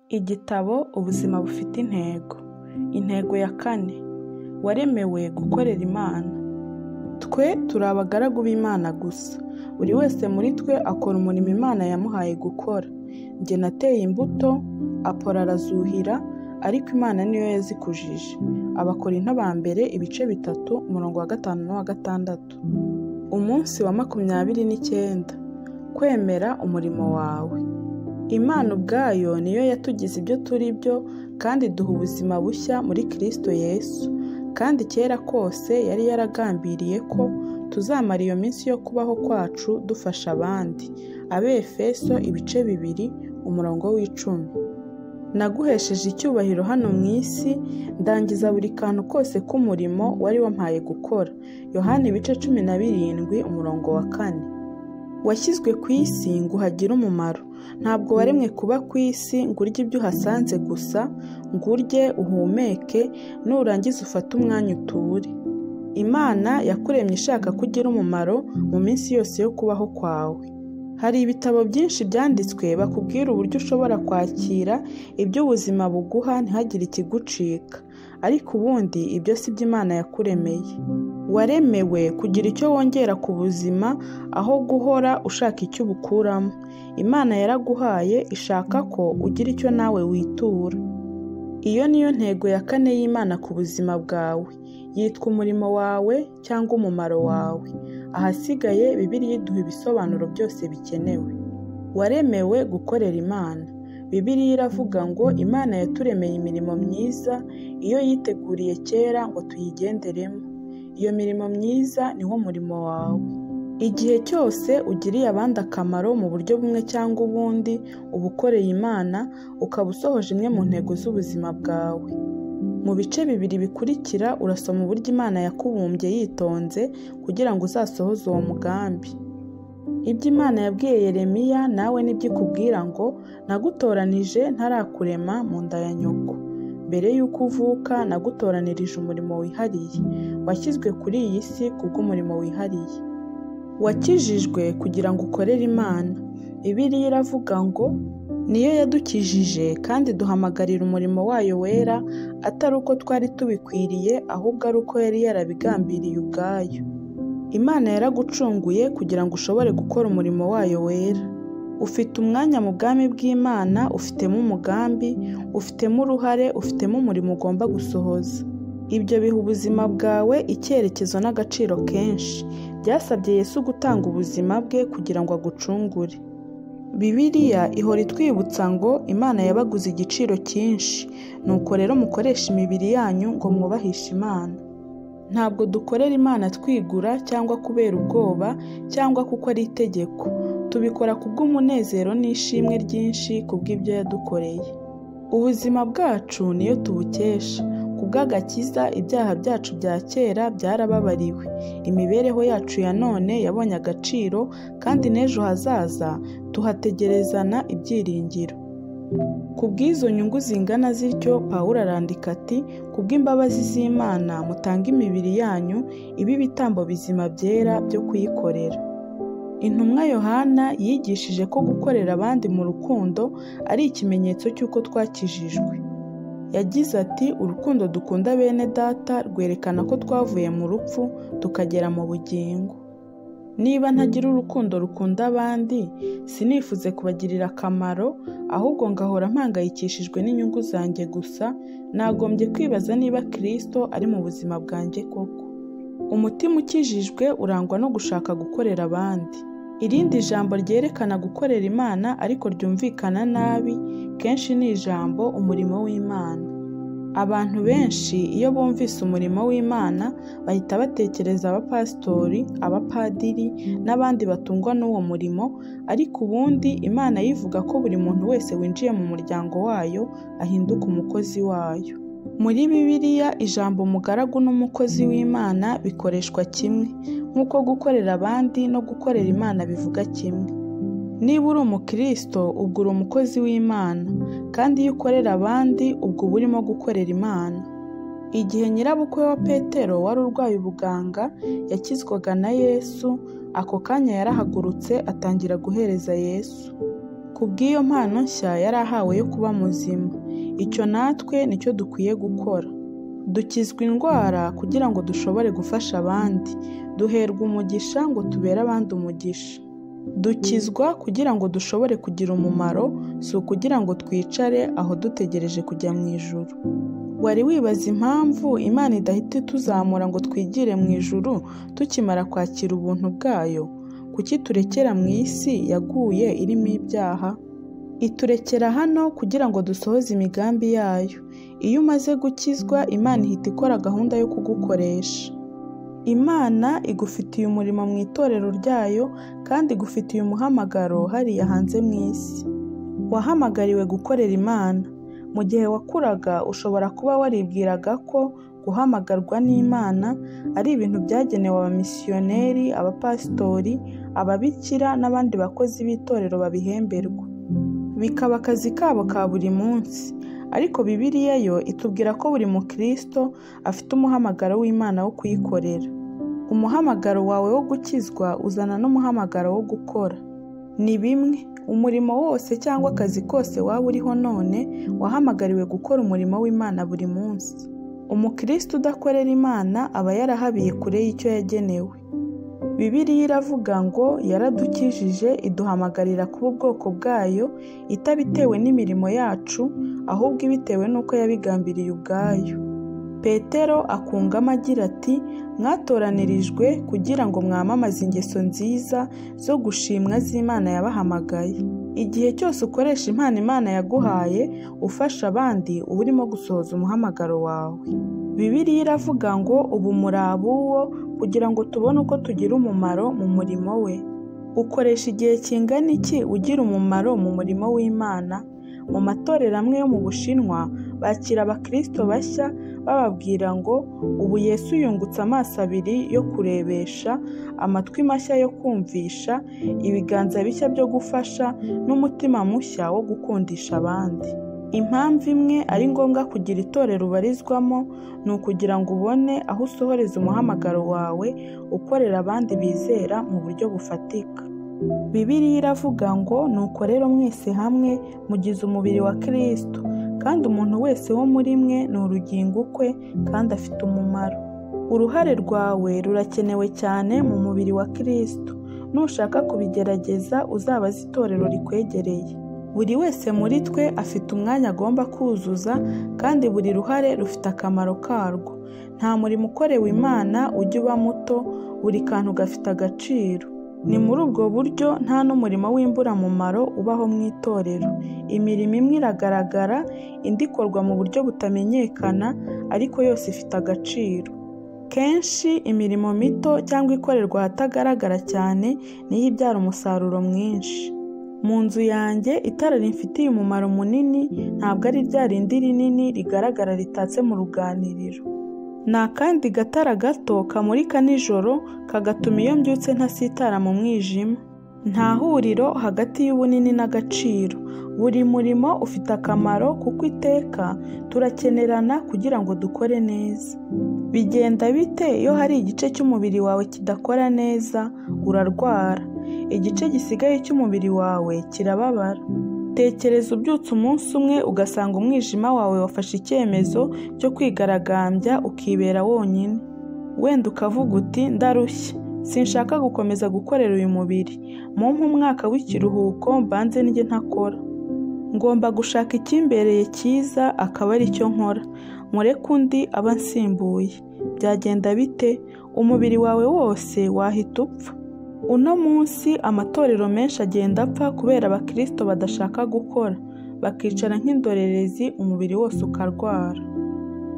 Igitabo Ubuzima bufite intego. Intego ya 4: waremewe gukorera Imana. Twe turi abagaragu b'Imana gusa. Buri wese muri twe akora umurimo Imana yamuhaye gukora. Njye nateye imbuto, Apolo arazuhira, ariko Imana niyo yazikujije. Abakorinto ba mbere ibice 3 umurongo wa 5 n'uwa 6. Umunsi wa 29: kwemera umurimo wawe. Imana ubwayo niyo yatugize ibyo turi byo kandi duha ubuzima bushya muri Kristo Yesu. Kandi kera kose yari yaragambiriye ko tuzamara iyo minsi yo kubaho kwacu dufasha abandi. Abefeso ibice 2 umurongo w'10. Naguhesheje icyubahiro hano mu isi, ndangiza buri kantu kose k'umurimo wari wampaye gukora. Yohana ibice 17 umurongo wa 4. Washyizwe ku isi ngo uhagire umumaro. Ntabwo waremwe kuba ku isi ngo urye ibyo uhasanze gusa, ngo urye uhumeke, nurangiza ufate umwanya uture. Imana yakuremye ishaka kugira umumaro mu minsi yose yo kubaho kwawe. Hari ibitabo byinshi byanditswe bakubwira uburyo ushobora kwakira ibyo ubuzima buguha ntihagire ikigucika. Ariko ubundi ibyo si byo Imana yakuremeye. Waremewe kugira icyo wongera ku buzima aho guhora ushaka icyo ubukuramo. Imana yaraguhaye ishaka ko ugira icyo nawe witura. Iyo niyo ntego ya 4 y'Imana ku buzima bwawe. Yitwa umurimo wawe cyangwa umumaro wawe. Ahasigaye Bibiliya iduha ibisobanuro byose bikenewe. Waremewe gukorera Imana. Bibiliya iravuga ngo Imana yaturemeye imirimo myiza iyo yiteguriye kera ngo tuyigenderemo. Iyo mirimo myiza niwo murimo wawe. Igihe cyose ugiriye abandi akamaro mu buryo bumwe cyangwa ubundi, uba ukoreye Imana, ukaba usohoje imwe mu ntego z'ubuzima bwawe. Mu bice 2 bikurikira urasoma uburyo Imana yakubumbye yitonze kugira ngo uzasohoze uwo mugambi. Ibyo Imana yabwiye Yeremiya nawe nibyo ikubwira ngo nagutoranije ntarakurema mu nda ya nyoko. Mbere y'uko uvuka nagutoranirije umurimo wihariye. Washyizwe kuri iyi si kubw'umurimo wihariye. Wakijijwe kugira ngo ukorere Imana. Bibiliya iravuga ngo niyo yadukijije kandi duhamagarira umurimo wayo wera, atari uko twari tubikwiriye ahubwo ari uko yari yarabigambiriye ubwayo. Imana yaragucunguye kugira ngo ushobore gukora umurimo wayo wera. Ufite umwanya mu bwami bw'Imana, ufitemo umugambi, ufitemo uruhare, ufitemo umurimo ugomba gusohoza. Ibyo biha ubuzima bwawe icyerekezo n'agaciro kenshi. Byasabye Yesu gutanga ubuzima bwe kugira ngo agucungure. Bibiliya ihora itwibutsa ngo Imana yabaguze igiciro cyinshi. Nuko rero mukoresha imibiri yanyu ngo mwubahishe Imana. Ntabwo dukorera Imana twigura cyangwa kubera ubwoba cyangwa kuko ari itegeko. Tubikora kubw'umunezero n'ishimwe ryinshi kubw'ibyo yadukoreye. Ubuzima bwacu niyo tubukesha. Kubw'agakiza ibyaha byacu bya kera byarababariwe. Imibereho yacu ya none yabonye agaciro kandi n'ejo hazaza tuhategerezana ibyiringiro. Kubw'izo nyungu zingana zityo Pawulo arandika ati, kubw'imbabazi z'Imana mutange imibiri yanyu ibe ibitambo bizima byera byo kuyikorera. Intumwa Yohana yigishije ko gukorera abandi mu rukundo ari ikimenyetso cy'uko twakijijwe. Yagize ati, urukundo dukunda bene data rwerekana ko twavuye mu rupfu tukagera mu bugingo. Niba ntagira urukundo rukunda abandi, sinifuze kubagirira akamaro, ahubwo ngahora mpangayikishijwe n'inyungu zanjye gusa, nagombye kwibaza niba Kristo ari mu buzima bwanjye koko. Umutima ukijijwe urangwa no gushaka gukorera abandi. Irindi jambo ryerekana gukorera Imana ariko ryumvikana nabi kenshi ni ijambo umurimo w'Imana. Abantu benshi iyo bumvise umurimo w'Imana bahita batekereza abapasitori, abapadiri n'abandi batungwa n'uwo murimo, ariko ubundi Imana yivuga ko buri muntu wese winjiye mu muryango wayo ahinduka umukozi wayo. Muri Bibiliya ijambo umugaragu n'umukozi w'Imana bikoreshwa kimwe, nk'uko gukorera abandi no gukorera Imana bivuga kimwe. Niba uri umukristo ubwo uri umukozi w'Imana, kandi iyo ukorera abandi ubwo uba urimo gukorera Imana. Igihe nyirabukwe wa Petero wari urwaye ubuganga yakizwaga na Yesu, ako kanya yarahagurutse atangira guhereza Yesu. Kubw'iyo mpano nshya yari ahawe yo kuba muzima. Icyo natwe nicyo dukwiye gukora. Dukizwa indwara kugira ngo dushobore gufasha abandi. Duherwa umugisha ngo tubere abandi umugisha. Dukizwa kugira ngo dushobore kugira umumaro, si ukugira ngo twicare aho dutegereje kujya mu ijuru. Wari wibaza impamvu Imana idahita ituzamura ngo twigire mu ijuru tukimara kwakira ubuntu bwayo? Kuki turekera mu isi yaguye irimo ibyaha? Iturekera hano kugira ngo dusohoze imigambi yayo. Iyo umaze gukizwa, Imana ihita ikora gahunda yo kugukoresha. Imana igufitiye umurimo mu itorero ryayo kandi igufitiye umuhamagaro hariya hanze mu isi. Wahamagariwe gukorera Imana. Mu gihe wakuraga ushobora kuba waribwiraga ko guhamagarwa n'Imana ari ibintu byagenewe abamisiyoneri, abapasitori, ababikira n'abandi bakozi b'itorero babihemberwa. Bikaba akazi kabo ka buri munsi. Ariko Bibiliya yo itubwira ko buri mukristo afite umuhamagaro w'Imana wo kuyikorera. Umuhamagaro wawe wo gukizwa uzana n'umuhamagaro wo gukora. Ni bimwe. Umurimo wose cyangwa akazi kose waba uriho none wahamagariwe gukora umurimo w'Imana buri munsi. Umukristo udakorera Imana aba yarahabiye kure y'icyo yagenewe. Bibiliya iravuga ngo yaradukijije, iduhamagarira kuba ubwoko bwayo, itabitewe n'imirimo yacu, ahubwo ibitewe n'uko yabigambiriye ubwayo. Petero akungamo agira ati, mwatoranirijwe kugira ngo mwamamaze ingeso nziza zo gushimwa z'Imana yabahamagaye. Igihe cyose ukoresha impano Imana yaguhaye ufasha abandi, uba urimo gusohoza umuhamagaro wawe. Bibiliya iravuga ngo ubu muri abuwo kugira ngo tubone uko tugira umumaro mu murimo we. Ukoresha igihe kingana iki ugira umumaro mu murimo w'Imana? Mu matorero amwe yo mu Bushinwa bakira abakristo bashya bababwira ngo ubu Yesu yungutse amaso abiri yo kurebesha, amatwi mashya yo kumvisha, ibiganza bishya byo gufasha n'umutima mushya wo gukundisha abandi. Impamvu imwe ari ngombwa kugira itorero ubarizwamo ni ukugira ngo ubone aho usohoreza umuhamagaro wawe ukorera abandi bizera mu buryo bufatika. Bibiliya iravuga ngo nuko rero mwese hamwe mugize umubiri wa Kristo, kandi umuntu wese wo muri mwe ni urugingo ukwe kandi afite umumaro. Uruhare rwawe rurakenewe cyane mu mubiri wa Kristo. Nushaka kubigerageza uzabaze itorero rikwegereye. Buri wese muri twe afite umwanya agomba kuzuza kandi buri ruhare rufite akamaro karwo. Nta murimo ukorewe Imana ujya uba muto, buri kantu gafite agaciro. Ni muri ubwo buryo nta n'umurimo w'imburamumaro ubaho mu itorero. Imirimo imwe iragaragara, indi ikorwa mu buryo butamenyekana, ariko yose ifite agaciro. Kenshi imirimo mito cyangwa ikorerwa ahatagaragara cyane niyo ibyara umusaruro mwinshi. Mu nzu yanjye itara rimfitiye umumaro munini ntabwo ari rya rindi rinini rigaragara ritatse mu ruganiriro. Ni akandi gatara gato kamurika nijoro kagatuma iyo mbyutse ntasitara mu mwijima. Nta huriro hagati y'ubunini n'agaciro. Buri murimo ufite akamaro kuko iteka turakenerana kugira ngo dukore neza. Bigenda bite iyo hari igice cy'umubiri wawe kidakora neza? Urarwara. Igice gisigaye cy'umubiri wawe kirababara. Tekereza ubyutse umunsi umwe ugasanga umwijima wawe wafashe icyemezo cyo kwigaragambya ukibera wonyine. Wenda ukavuga uti ndarushye, sinshaka gukomeza gukorera uyu mubiri, mumpe umwaka w'ikiruhuko mbanze njye ntakora. Ngomba gushaka ikimbereye cyiza akaba ari cyo nkora, mureke undi aba nsimbuye. Byagenda bite? Umubiri wawe wose wahita upfa. Uno munsi amatorero menshi agenda apfa kubera abakristo badashaka gukora, bakicara nk'indorerezi umubiri wose ukarwara.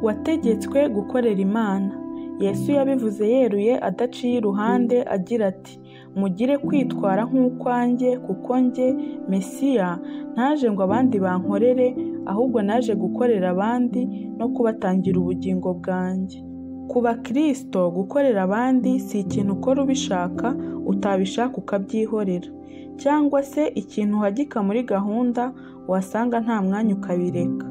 Wategetswe gukorera Imana. Yesu yabivuze yeruye adaciye iruhande agira ati, mugire kwitwara nk'ukwanjye kuko njye Mesiya ntaje ngo abandi bankorere, ahubwo naje gukorera abandi no kubatangira ubugingo bwanjye. Ku bakristo gukorera abandi si ikintu ukora ubishaka, utabishaka ukabyihorera, cyangwa se ikintu uhagika muri gahunda wasanga nta mwanya ukabireka.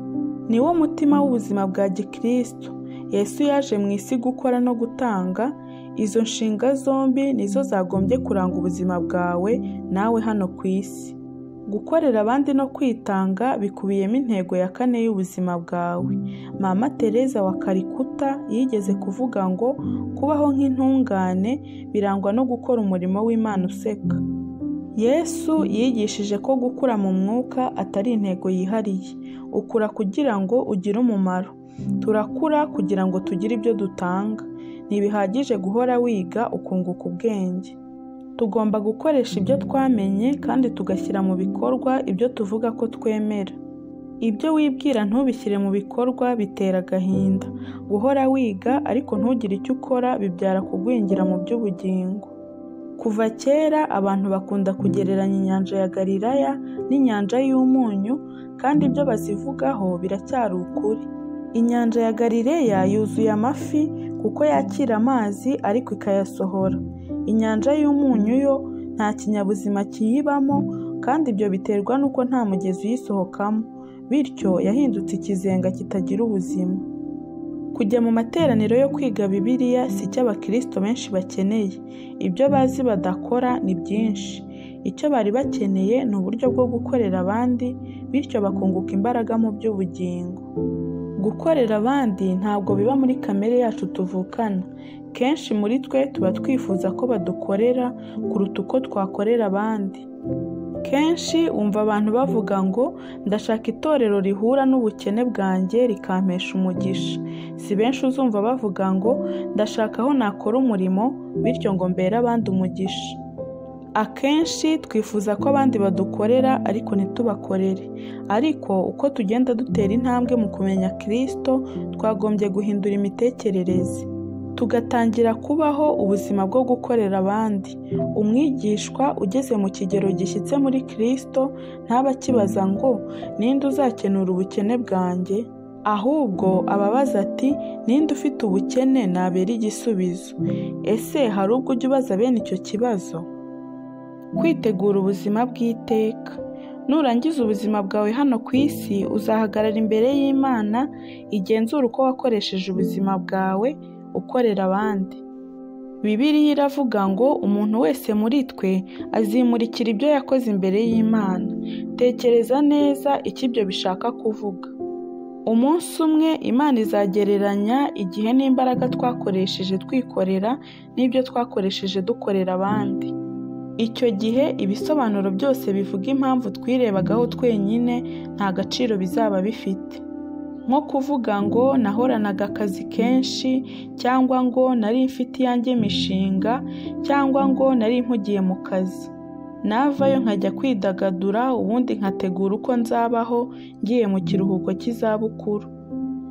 Ni wo mutima w'ubuzima bwa gikristo. Yesu yaje mu isi gukora no gutanga. Izo nshinga zombi nizo zagombye kuranga ubuzima bwawe nawe hano ku isi. Gukorera abandi no kwitanga bikubiyemo intego ya kane y'ubuzima bwawe. Mama Teresa wa Calcutta yigeze kuvuga ngo kubaho nk'intungane birangwa no gukora umurimo w'Imana useka. Yesu yigishije ko gukura mu mwuka atari intego yihariye. Ukura kugira ngo ugire umumaro. Turakura kugira ngo tugire ibyo dutanga. Ntibihagije guhora wiga ukunguka ubwenge. Tugomba gukoresha ibyo twamenye kandi tugashyira mu bikorwa ibyo tuvuga ko twemera. Ibyo wibwira ntubishyire mu bikorwa bitera agahinda. Guhora wiga ariko ntugire icyo ukora bibyara kugwingira mu by'ubugingo. Kuva kera abantu bakunda kugereranya inyanja ya Galilaya n'inyanja y'umunyu, kandi ibyo bazivugaho biracyari ukuri. Inyanja ya Galileya yuzuye amafi kuko yakira amazi ariko ikayasohora. Inyanja y'umunyu yo nta kinyabuzima kiyibamo, kandi ibyo biterwa n'uko nta mugezi uyisohokamo, bityo yahindutse ikizenga kitagira ubuzima. Kujya mu materaniro yo kwiga Bibiliya si cyo abakristo benshi bakeneye. Ibyo bazi badakora ni byinshi. Icyo bari bakeneye ni uburyo bwo gukorera abandi, bityo bakunguka imbaraga mu by'ubugingo. Gukorera abandi ntabwo biba muri kamere yacu tuvukana. Kenshi muri twe tuba twifuza ko badukorera kuruta uko twakorera abandi. Kenshi umva abantu bavuga ngo ndashaka itorero rihura n'ubukene bwanjye rikampesha umugisha. Si benshi uzumva bavuga ngo ndashaka aho nakora umurimo bityo ngo mbere abandi umugisha. Akenshi twifuza ko abandi badukorera ariko ntitubakorere. Ariko uko tugenda dutera intambwe mu kumenya Kristo, twagombye guhindura imitekerereze. Tugatangira kubaho ubuzima bwo gukorera abandi. Umwigishwa ugeze mu kigero gishyitse muri Kristo ntaba akibaza ngo ninde uzakenura ubukene bwanjye, ahubwo ababaza ati ninde ufite ubukene nabera igisubizo. Ese hari ubwo ujya ubaza bene icyo kibazo? Kwitegura ubuzima bw'iteka. Nurangiza ubuzima bwawe hano ku isi, uzahagarara imbere y'Imana igenzura uko wakoresheje ubuzima bwawe ukorera abandi. Bibiliya iravuga ngo umuntu wese muri twe azimurikira ibyo yakoze imbere y'Imana. Tekereza neza icyo ibyo bishaka kuvuga. Umunsi umwe Imana izagereranya igihe n'imbaraga twakoresheje twikorera n'ibyo twakoresheje dukorera abandi. Icyo gihe ibisobanuro byose bivuga impamvu twirebagaho twenyine nta gaciro bizaba bifite. Nko kuvuga ngo nahoranaga akazi kenshi, cyangwa ngo nari mfite iyanjye mishinga, cyangwa ngo nari mpugiye mu kazi. Navayo nkajya kwidagadura, ubundi nkategura uko nzabaho ngiye mu kiruhuko cy'izabukuru.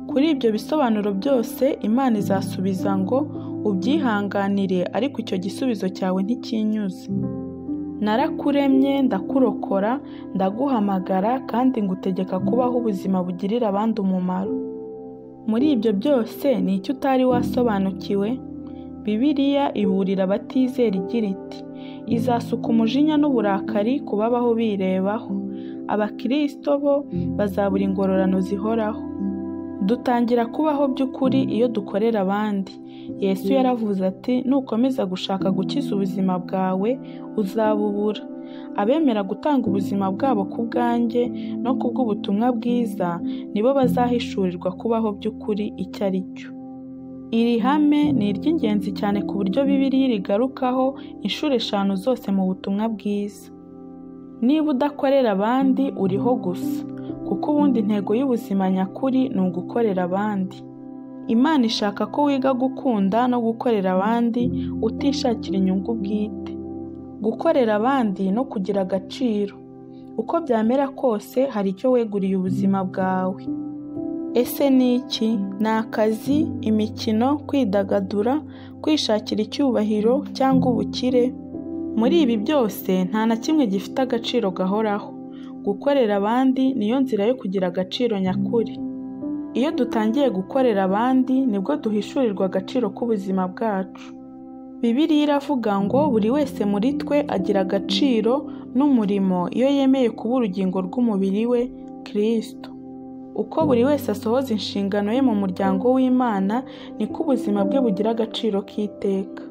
Kuri ibyo bisobanuro byose Imana izasubiza ngo ubyihanganire, ariko icyo gisubizo cyawe ntikinyuze. Narakuremye, ndakurokora, ndaguhamagara kandi ngutegeka kubaho ubuzima bugirira abandi umumaro. Muri ibyo byose ni icyo utari wasobanukiwe? Bibiliya iburira abatizera igira iti izasuka umujinya n'uburakari ku babaho birebaho. Abakristo bo bazabura ingororano zihoraho. Dutangira kubaho by'ukuri iyo dukorera abandi. Yesu yaravuze ati nukomeza gushaka gukiza ubuzima bwawe uzabubura. Abemera gutanga ubuzima bwabo ku bwanjye no ku bw'ubutumwa bwiza nibo bazahishurirwa kubaho by'ukuri icyo ari cyo. Iri hame ni iry'ingenzi cyane ku buryo Bibiliya rigarukaho inshuro 5 zose mu butumwa bwiza. Niba udakorera abandi uriho gusa, kuko ubundi intego y'ubuzima nyakuri ni ugukorera abandi. Imana ishaka ko wiga gukunda no gukorera abandi utishakira inyungu bwite. Gukorera abandi no kugira agaciro. Uko byamera kose hari icyo weguriye ubuzima bwawe. Ese ni iki? Ni akazi, imikino, kwidagadura, kwishakira icyubahiro cyangwa ubukire? Muri ibi byose nta na kimwe gifite agaciro gahoraho. Gukorera abandi niyo nzira yo kugira agaciro nyakuri. Iyo dutangiye gukorera abandi nibwo duhishurirwa agaciro k'ubuzima bwacu. Bibiliya iravuga ngo buri wese muri twe agira agaciro n'umurimo iyo yemeye kuba urugingo rw'umubiri we Kristo. Uko buri wese asohoza inshingano ye mu muryango w'Imana niko ubuzima bwe bugira agaciro k'iteka.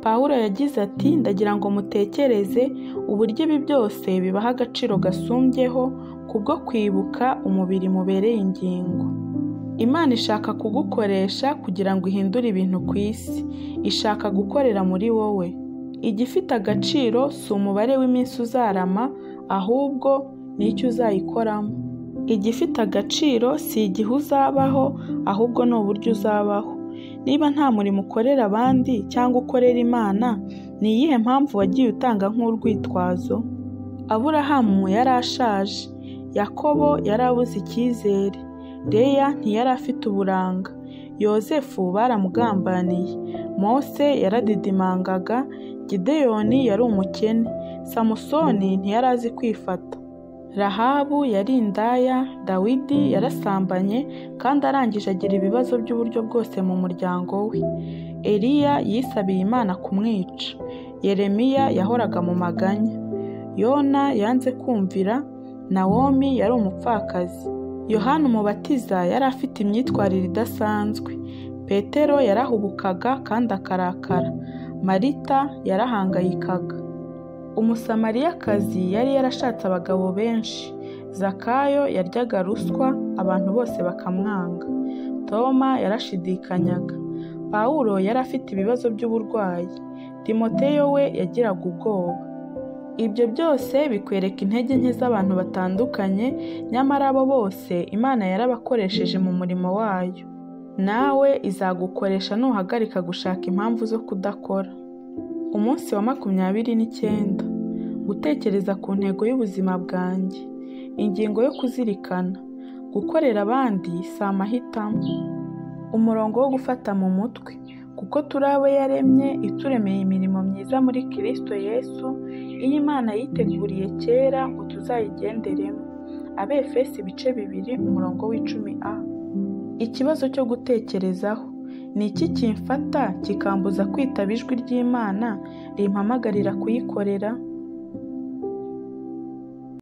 Pawulo yagize ati, ndagira ngo mutekereze uburyo ibi byose bibaha agaciro gasumbyeho kubwo kwibuka umubiri mubereye ingingo. Imana ishaka kugukoresha kugira ngo ihindure ibintu ku isi. Ishaka gukorera muri wowe. Igifite agaciro si umubare w'iminsi uzarama, ahubwo ni icyo uzayikoramo. Igifite agaciro si igihe uzabaho, ahubwo ni uburyo uzabaho. Niba nta murimo ukorera abandi cyangwa ukorera Imana, ni iyihe mpamvu wagiye utanga nk'urwitwazo? Aburahamu yari ashaje. Yakobo yari abuze icyizere. Leya ntiyari afite uburanga. Yozefu baramugambaniye. Mose yaradidimangaga. Gideyoni yari umukene. Samusoni ntiyari azi kwifata. Rahabu yari indaya. Dawidi yarasambanye kandi arangije agira ibibazo by'uburyo bwose mu muryango we. Eliya yisabiye Imana kumwica. Yeremiya yahoraga mu maganya. Yona yanze kumvira. Nawomi yari umupfakazi. Yohana Umubatiza yari afite imyitwarire idasanzwe. Petero yarahubukaga kandi akarakara. Marita yarahangayikaga. Umusamariyakazi yari yarashatse abagabo benshi. Zakayo yaryaga ruswa, abantu bose bakamwanga. Toma yarashidikanyaga. Pawulo yari afite ibibazo by'uburwayi. Timoteyo we yagiraga ubwoba. Ibyo byose bikwereka intege nke z'abantu batandukanye, nyamara abo bose Imana yarabakoresheje mu murimo wayo. Nawe izagukoresha nuhagarika gushaka impamvu zo kudakora. Umunsi wa 29. Gutekereza ku ntego y'ubuzima bwanjye. Ingingo yo kuzirikana. Gukorera abandi si amahitamo. Umurongo wo gufata mu mutwe. Kuko turi abo yaremye, ituremeye imirimo myiza muri Kristo Yesu, iyi Imana yiteguriye kera ngo tuzayigenderemo. Abefesi 2:10a. Ikibazo cyo gutekerezaho. Ni iki kimfata kikambuza kwitaba ijwi ry'Imana rimpamagarira kuyikorera?